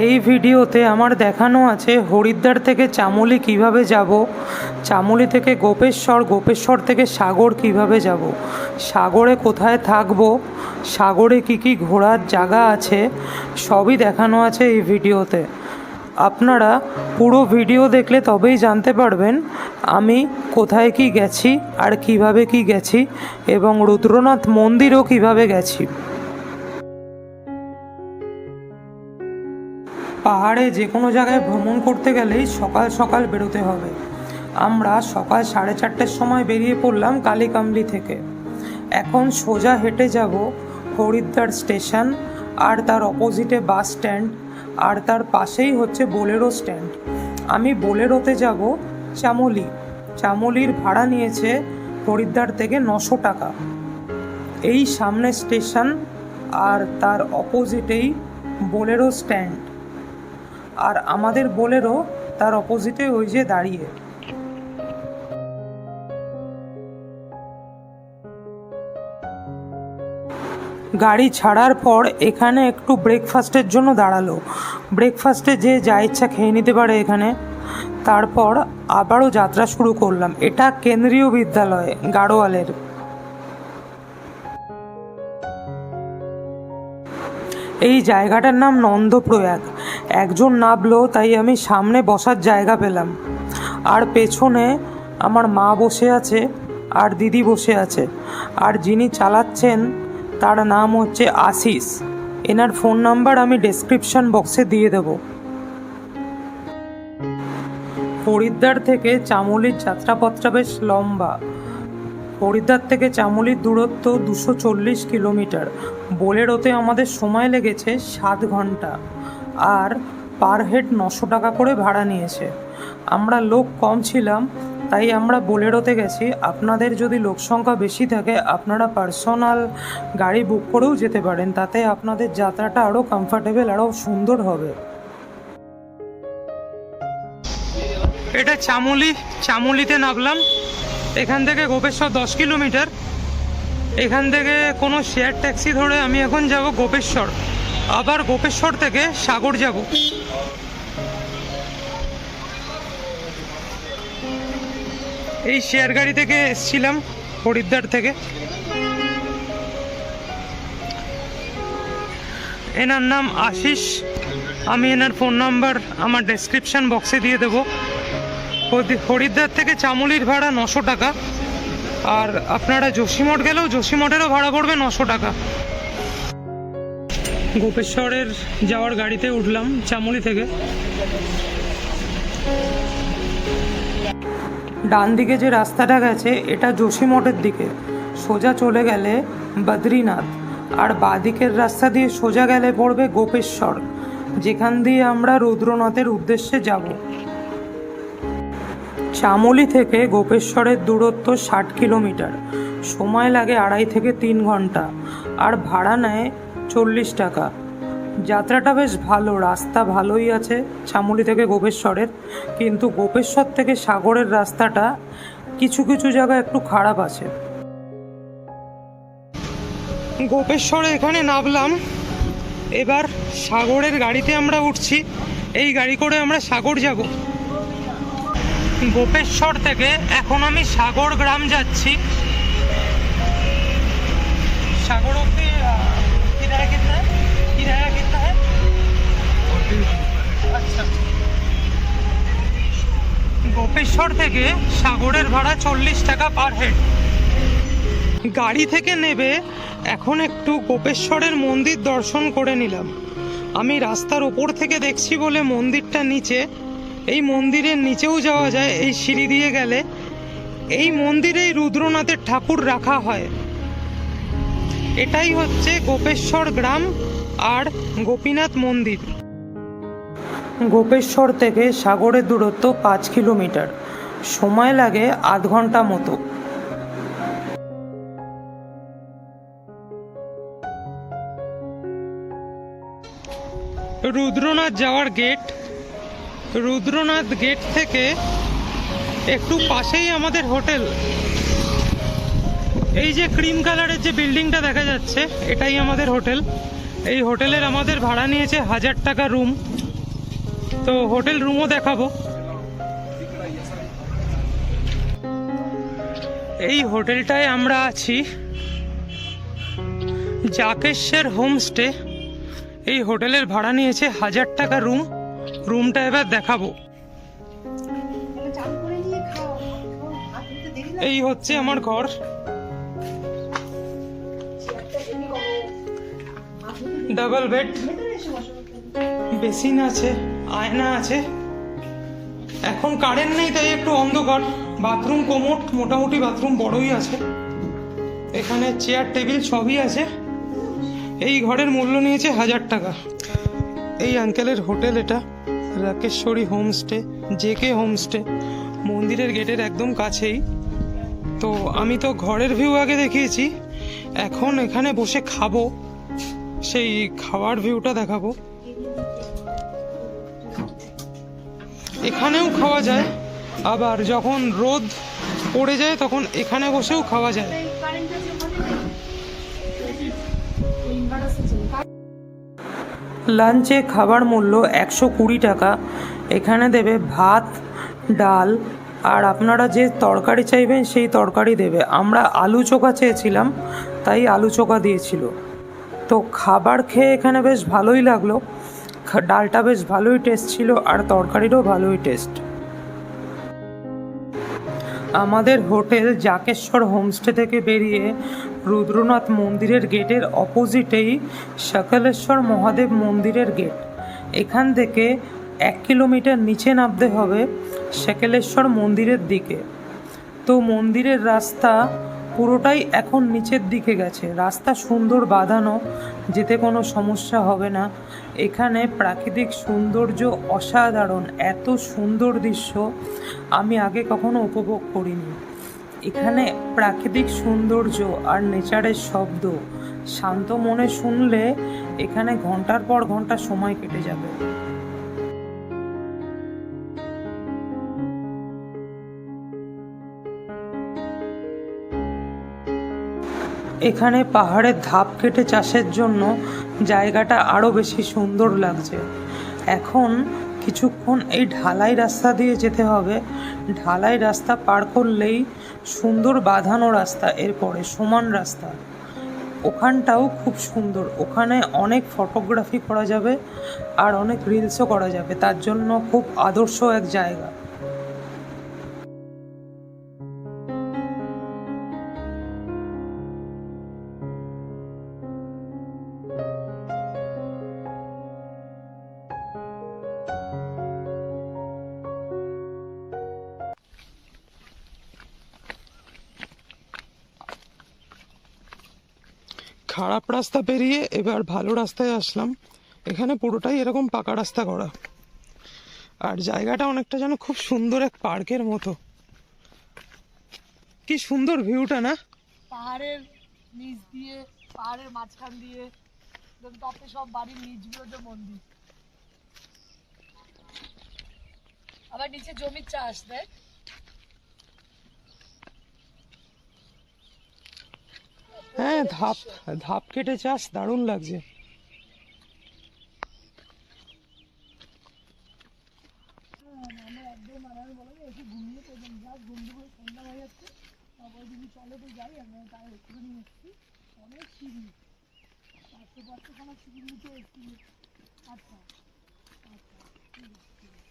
এই ভিডিওতে আমার দেখানো আছে হরিদ্বার থেকে চামোলি কিভাবে যাব, চামোলি থেকে গোপেশ্বর, গোপেশ্বর থেকে সাগর কিভাবে যাব, সাগরে কোথায় থাকব, সাগরে কি কি ঘোরার জায়গা আছে, সবই দেখানো আছে এই ভিডিওতে। আপনারা পুরো ভিডিও দেখলে তবেই জানতে পারবেন আমি কোথায় কি গেছি আর কিভাবে কি গেছি, এবং রুদ্রনাথ মন্দিরও কিভাবে গেছি। পাহাড়ে যে কোনো জায়গায় ভ্রমণ করতে গেলেই সকাল সকাল বেরোতে হবে। আমরা সকাল 4:30টার সময় বেরিয়ে পড়লাম কালিকামলি থেকে। এখন সোজা হেঁটে যাব হরিদ্বার স্টেশন, আর তার অপোজিটে বাস স্ট্যান্ড, আর তার পাশেই হচ্ছে বোলেরো স্ট্যান্ড। আমি বোলেরোতে যাব চামোলি। চামোলির ভাড়া নিয়েছে হরিদ্বার থেকে 900 টাকা। এই সামনে স্টেশন আর তার অপোজিটেই বোলেরো স্ট্যান্ড, আর আমাদের বোলেরো তার অপোজিটে ওই যে দাঁড়িয়ে। গাড়ি ছাড়ার পর এখানে একটু ব্রেকফাস্টের জন্য দাঁড়ালো। ব্রেকফাস্টে যে যা ইচ্ছা খেয়ে নিতে পারে এখানে। তারপর আবারও যাত্রা শুরু করলাম। এটা কেন্দ্রীয় বিদ্যালয় গাড়োয়ালের। এই জায়গাটার নাম নন্দপ্রয়াগ। একজন নামলো, তাই আমি সামনে বসার জায়গা পেলাম। আর পেছনে আমার মা বসে আছে আর দিদি বসে আছে, আর যিনি চালাচ্ছেন তার নাম হচ্ছে আশিস। এনার ফোন নাম্বার আমি ডেসক্রিপশন বক্সে দিয়ে দেব। হরিদ্বার থেকে চামোলির যাত্রাপথটা বেশ লম্বা। হরিদ্বার থেকে চামোলির দূরত্ব 240 কিলোমিটার। বোলেরোতে আমাদের সময় লেগেছে 7 ঘন্টা, আর পার হেড 900 টাকা করে ভাড়া নিয়েছে। আমরা লোক কম ছিলাম, তাই আমরা বোলেরোতে গেছি। আপনাদের যদি লোক সংখ্যা বেশি থাকে আপনারা পার্সোনাল গাড়ি বুক করেও যেতে পারেন, তাতে আপনাদের যাত্রাটা আরও কমফর্টেবল, আরও সুন্দর হবে। এটা চামোলি। চামোলিতে নামলাম। এখান থেকে গোপেশ্বর 10 কিলোমিটার। এখান থেকে কোনো শেয়ার ট্যাক্সি ধরে আমি এখন যাব গোপেশ্বর, আবার গোপেশ্বর থেকে সাগর যাব। এই শেয়ার গাড়ি থেকে এসছিলাম হরিদ্বার থেকে। এনার নাম আশিস। আমি এনার ফোন নাম্বার আমার ডেসক্রিপশন বক্সে দিয়ে দেবো। হরিদ্বার থেকে চামোলির ভাড়া 900 টাকা, আর আপনারা যোশীমঠ গেলেও যোশীমঠেরও ভাড়া পড়বে 900 টাকা। গোপেশ্বরের যাওয়ার গাড়িতে উঠলাম চামোলি থেকে। ডান দিকে যে রাস্তাটা গেছে এটা যোশীমঠের দিকে, সোজা চলে গেলে বদ্রীনাথ, আর বাঁদিকের রাস্তা দিয়ে সোজা গেলে পড়বে গোপেশ্বর, যেখান দিয়ে আমরা রুদ্রনাথের উদ্দেশ্যে যাব। চামোলি থেকে গোপেশ্বরের দূরত্ব 60 কিলোমিটার। সময় লাগে 2.5 থেকে 3 ঘন্টা, আর ভাড়া নেয় 40 টাকা। যাত্রাটা বেশ ভালো, রাস্তা ভালোই আছে চামোলি থেকে গোপেশ্বরের, কিন্তু গোপেশ্বর থেকে সাগরের রাস্তাটা কিছু কিছু জায়গায় একটু খারাপ আছে। গোপেশ্বরে এখানে নামলাম। এবার সাগরের গাড়িতে আমরা উঠছি। এই গাড়ি করে আমরা সাগর যাব। গোপেশ্বর থেকে এখন আমি সাগর গ্রাম যাচ্ছি। সাগর অব্দি আচ্ছা, গোপেশ্বর থেকে সাগরের ভাড়া 40 টাকা পার হেড। গাড়ি থেকে নেবে এখন একটু গোপেশ্বরের মন্দির দর্শন করে নিলাম। আমি রাস্তার ওপর থেকে দেখছি বলে মন্দিরটা নিচে। এই মন্দিরের নিচেও যাওয়া যায় এই সিঁড়ি দিয়ে গেলে। এই মন্দিরেই রুদ্রনাথের ঠাকুর রাখা হয়। এটাই হচ্ছে গোপেশ্বর গ্রাম আর গোপীনাথ মন্দির। গোপেশ্বর থেকে সাগরের দূরত্ব 5 কিলোমিটার। সময় লাগে আধ ঘন্টা মতো। রুদ্রনাথ যাওয়ার গেট। রুদ্রনাথ গেট থেকে একটু পাশেই আমাদের হোটেল। এই যে ক্রিম কালারের যে বিল্ডিংটা দেখা যাচ্ছে এটাই আমাদের হোটেল। এই হোটেলের আমাদের ভাড়া নিয়েছে 1000 টাকা রুম। তো হোটেল রুমও দেখাবো। এই হোটেলটায় আমরা আছি, জাকেশ্বর হোমস্টে। এই হোটেলের ভাড়া নিয়েছে 1000 টাকা রুম। রুমটা এবার দেখাবো। এই হচ্ছে আমার ঘর। ডাবল বেড, বেসিন আছে, আয়না আছে। এখন কারেন্ট নেই তাই একটু অন্ধকার। বাথরুম কোমোড, মোটামুটি বাথরুম বড়ই আছে। এখানে চেয়ার টেবিল সবই আছে। এই ঘরের মূল্য নিয়েছে 1000 টাকা। এই আঙ্কেলের হোটেল এটা, রাকেশ্বরী হোমস্টে, জেকে হোমস্টে, মন্দিরের গেটের একদম কাছেই। তো আমি তো ঘরের ভিউ আগে দেখিয়েছি, এখন এখানে বসে খাবো, সেই খাওয়ার ভিউটা দেখাবো। এখানেও খাওয়া যায়, আবার যখন রোদ পড়ে যায় তখন এখানে বসেও খাওয়া যায়। লাঞ্চে খাবার মূল্য 120 টাকা। এখানে দেবে ভাত, ডাল, আর আপনারা যে তরকারি চাইবেন সেই তরকারি দেবে। আমরা আলু চোখা চেয়েছিলাম তাই আলু চোখা দিয়েছিল। তো খাবার খেয়ে এখানে বেশ ভালোই লাগলো। ডালটা বেশ ভালোই টেস্ট ছিল আর তরকারিরও ভালোই টেস্ট। আমাদের হোটেল জাকেশ্বর হোমস্টে থেকে বেরিয়ে রুদ্রনাথ মন্দিরের গেটের অপোজিটেই সকালেশ্বর মহাদেব মন্দিরের গেট। এখান থেকে 1 কিলোমিটার নিচে নামতে হবে সকালেশ্বর মন্দিরের দিকে। তো মন্দিরের রাস্তা পুরোটাই এখন নিচের দিকে গেছে। রাস্তা সুন্দর বাঁধানো, যেতে কোনো সমস্যা হবে না। এখানে প্রাকৃতিক সৌন্দর্য অসাধারণ, এত সুন্দর দৃশ্য আমি আগে কখনো উপভোগ করিনি। এখানে প্রাকৃতিক সৌন্দর্য আর নেচারের শব্দ শান্ত মনে শুনলে এখানে ঘন্টার পর ঘন্টা সময় কেটে যাবে। এখানে পাহাড়ের ধাপ কেটে চাষের জন্য জায়গাটা আরও বেশি সুন্দর লাগছে। এখন কিছুক্ষণ এই ঢালাই রাস্তা দিয়ে যেতে হবে। ঢালাই রাস্তা পার করলেই সুন্দর বাঁধানো রাস্তা, এরপরে সমান রাস্তা। ওখানটাও খুব সুন্দর, ওখানে অনেক ফটোগ্রাফি করা যাবে আর অনেক রিলসও করা যাবে, তার জন্য খুব আদর্শ এক জায়গা। খারাপ রাস্তা পেরিয়ে এবার ভালো রাস্তায় আসলাম। এখানে পুরোটাই এরকম পাকা রাস্তা করা, আর জায়গাটা অনেকটা যেন খুব সুন্দর এক পার্কের মতো। কি সুন্দর ভিউটা না, পাহাড়ের নিচ দিয়ে, পাহাড়ের মাঝখান দিয়ে টপে সব বাড়ির নিচগুলো যে মন্দির, আবার নিচে জমির চাষ দেয়। হ্যাঁ, ধাপ ধাপ কেটে চাষ, দারুণ লাগছে। আমরা একদম আরামে বলো এসে ঘুমিয়ে পড়লাম, যা বন্ধু করে সন্ধ্যা হয়ে যাচ্ছে। তারপরে যদি চলে তো যাই, আমরা তাই একটু নিয়ে এসেছি। অনেক সিঁড়ি, 400-500খানা সিঁড়ি নিচে এসেছি। আচ্ছা আচ্ছা, ঠিক আছে ঠিক আছে।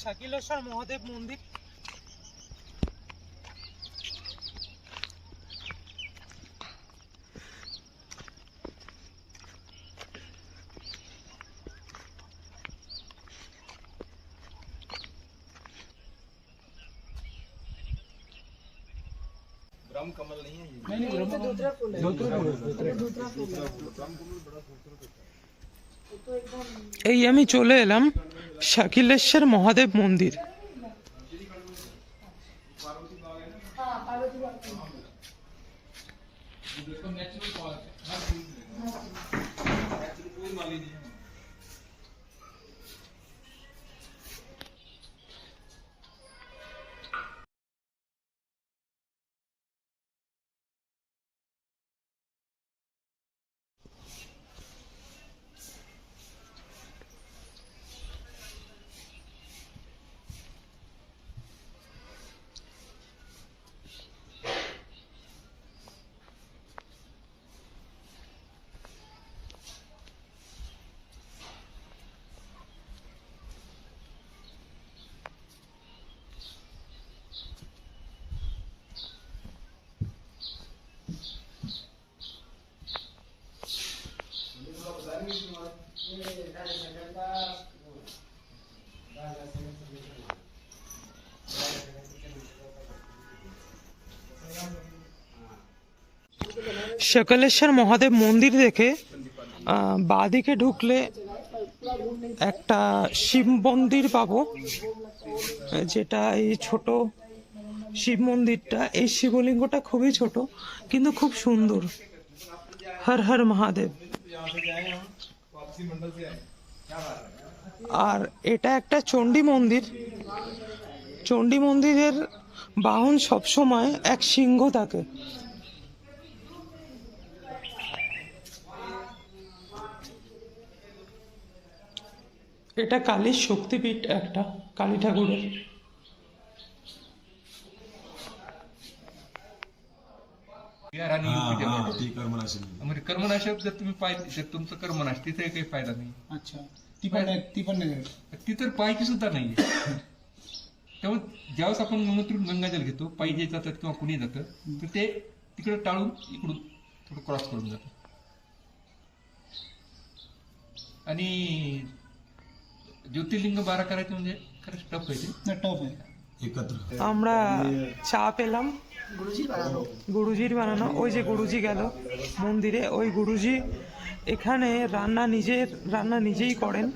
শাকিলেশ্বর মহাদেব মন্দির। এই আমি চলে এলাম শাকিলেশ্বর মহাদেব মন্দির। সকালেশ্বর মহাদেব মন্দির দেখে বাঁদিকে ঢুকলে একটা শিব মন্দির পাবো, যেটা এই ছোট শিব মন্দিরটা, এই শিবলিঙ্গটা খুবই ছোট কিন্তু খুব সুন্দর। হর হর মহাদেব। আর এটা একটা চণ্ডী মন্দির। চণ্ডী মন্দিরের বাহন সবসময় এক সিংহ থাকে। এটা কালীর শক্তিপীঠ, একটা কালী ঠাকুরের। म्हणजे कर्मनाशक जर तुम्ही पाय जर तुमचं कर्मनाश तिथे काही फायदा नाही. अच्छा, ती पण नाही. ती तर पायची सुद्धा नाहीये. त्यामुळे ज्यावेळेस आपण गंगोत्रीतून गंगाजल घेतो, पायी जे जातात किंवा कुणी जातं तर ते तिकडे टाळून इकडून थोडं क्रॉस करून जातं. आणि ज्योतिर्लिंग 12 करायचं म्हणजे खरंच टफ आहे ते. टफ आहे. আমরা চা পেলাম গুরুজির বানানো। ওই যে গুরুজি গেল মন্দিরে, ওই গুরুজি এখানে রান্না নিজেই করেন।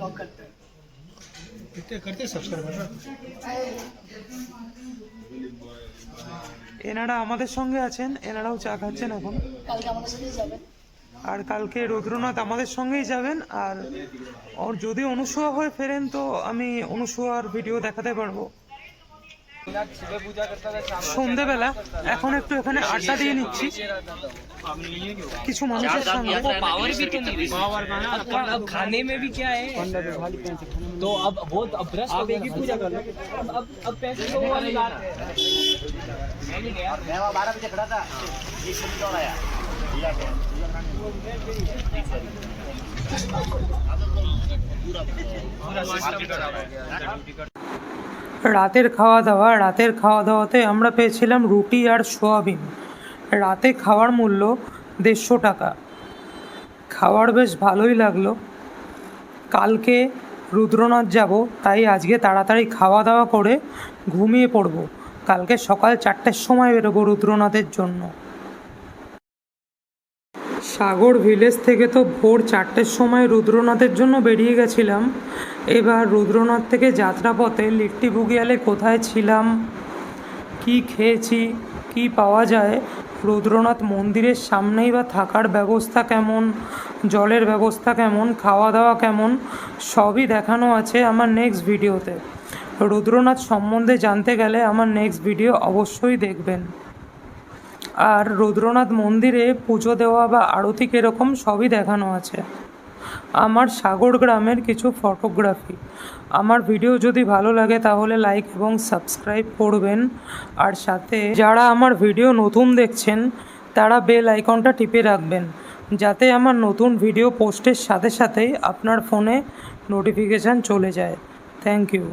এনারা আমাদের সঙ্গে আছেন, এনারাও চা খাচ্ছেন এখন। আর কালকে রুদ্রনাথ আমাদের সঙ্গেই যাবেন। আর ওর যদি অনুসূয়া হয়ে ফেরেন তো আমি অনুসূয়ার ভিডিও দেখাতে পারবো। সন্ধেবেলা এখন একটু এখানে আড্ডা দিয়ে নিচ্ছি কিছু মানুষের সঙ্গে। अब खाने में भी क्या है तो अब वो अब ब्रश आप एक ही पूजा कर लो। अब पैसे तो वाली बात है। मैं 12 बजे खड़ा था, एक मिनट और आया। রাতের খাওয়া দাওয়াতে আমরা পেয়েছিলাম রুটি আর সোয়াবিন। রাতে খাওয়ার মূল্য 150 টাকা। খাওয়ার বেশ ভালোই লাগলো। কালকে রুদ্রনাথ যাব, তাই আজকে তাড়াতাড়ি খাওয়া দাওয়া করে ঘুমিয়ে পড়ব। কালকে সকাল 4টের সময় বেরোবো রুদ্রনাথের জন্য। সাগর ভিলেজ থেকে তো ভোর 4টের সময় রুদ্রনাথের জন্য বেরিয়ে গেছিলাম। এবার রুদ্রনাথ থেকে যাত্রাপথে লিট্টি বুগিয়ালে কোথায় ছিলাম, কি খেয়েছি, কি পাওয়া যায়, রুদ্রনাথ মন্দিরের সামনেই বা থাকার ব্যবস্থা কেমন, জলের ব্যবস্থা কেমন, খাওয়া দাওয়া কেমন, সবই দেখানো আছে আমার নেক্সট ভিডিওতে। রুদ্রনাথ সম্বন্ধে জানতে গেলে আমার নেক্সট ভিডিও অবশ্যই দেখবেন। আর রুদ্রনাথ মন্দিরে পুজো দেওয়া বা আরতি কীরকম সবই দেখানো আছে। আমার সাগর গ্রামের কিছু ফটোগ্রাফি। আমার ভিডিও যদি ভালো লাগে তাহলে লাইক এবং সাবস্ক্রাইব করবেন। আর সাথে যারা আমার ভিডিও নতুন দেখছেন তারা বেল আইকনটা টিপে রাখবেন, যাতে আমার নতুন ভিডিও পোস্টের সাথে সাথেই আপনার ফোনে নোটিফিকেশান চলে যায়। Thank you.